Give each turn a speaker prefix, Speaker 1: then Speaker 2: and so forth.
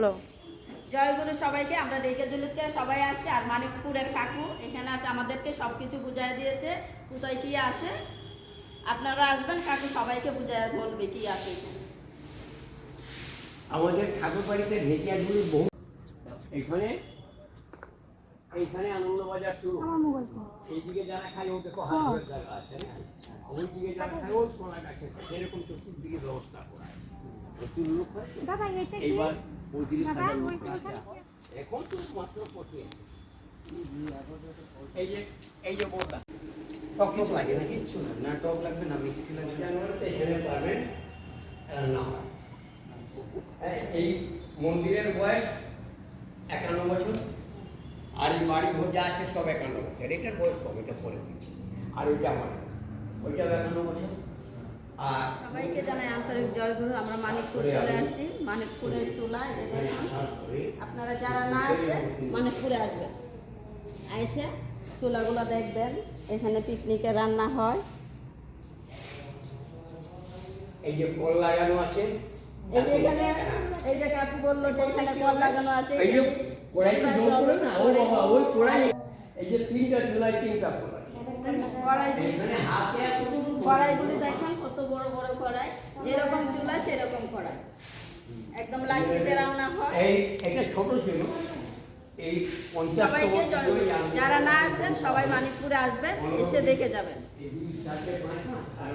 Speaker 1: Hello
Speaker 2: জয়গুরু সবাইকে। আমরা ডেকে জুলুতকে সবাই আসছে, আর মানিকপুরের কাকু এখানে আছে, আমাদেরকে সব কিছু বুঝাই দিয়েছে কোথায় কি আছে। আপনারা আসবেন, কাকু সবাইকে বুঝাই বলবে কি আছে এখানে।
Speaker 3: আমাদের ঠাকুর বাড়িতে ঢেকিয়াগুলি বহু এখানে এইখানে আনন্দবাজার শুরু। এইদিকে যারা খায় ও দেখো হাতের জায়গা আছে না, ওইদিকে যারা খায় ওই কোনা কাছে এরকম চতুর্দিকে ব্যবস্থা করা হয়। প্রচুর লোক হয় তো। এইবার 35,000 লোক আছে। এখন তো মাত্র 25। এই যে বোর্ডটা টক কিছু লাগে না, কিচ্ছু না, না টক লাগবে না মিষ্টি লাগবে। জানুয়ারিতে এখানে পারবেন রান্না হয়। এই মন্দিরের বয়স 51 বছর, আর এই বাড়ি ঘর যা আছে সব 51 বছর। এটার বয়স কম, এটা পরে দিচ্ছি। আর ওইটা আমার, ওইটা 51 বছর। আর
Speaker 2: সবাইকে জানাই আন্তরিক জয়গুরু। আমরা মানিকপুর চলে আসছি, মানিকপুরের চুলা এই যে দেখুন। আপনারা যারা না আসছেন মানিকপুরে আসবেন, এসে চুলাগুলো দেখবেন। এখানে পিকনিকে রান্না হয়।
Speaker 3: এই যে কল লাগানো আছে,
Speaker 2: এই যে এখানে এই যে কাকু বললো যে এখানে কল লাগানো আছে।
Speaker 3: এই যে কড়াই কি জোর করে না, ও বাবা ওই কড়াই, এই যে 3টা চুলায় 3টা কড়াই।
Speaker 2: কড়াইগুলি দেখেন কত বড় বড় কড়াই, যেরকম চুলা সেরকম কড়াই, একদম লাকড়িতে রান্না হয়।
Speaker 3: এই এটা ছোট ছিল, এই 50
Speaker 2: সবাইকে যারা না আসছেন সবাই মানিকপুরে আসবেন, এসে দেখে যাবেন।
Speaker 3: এই 2, 4, 5 আর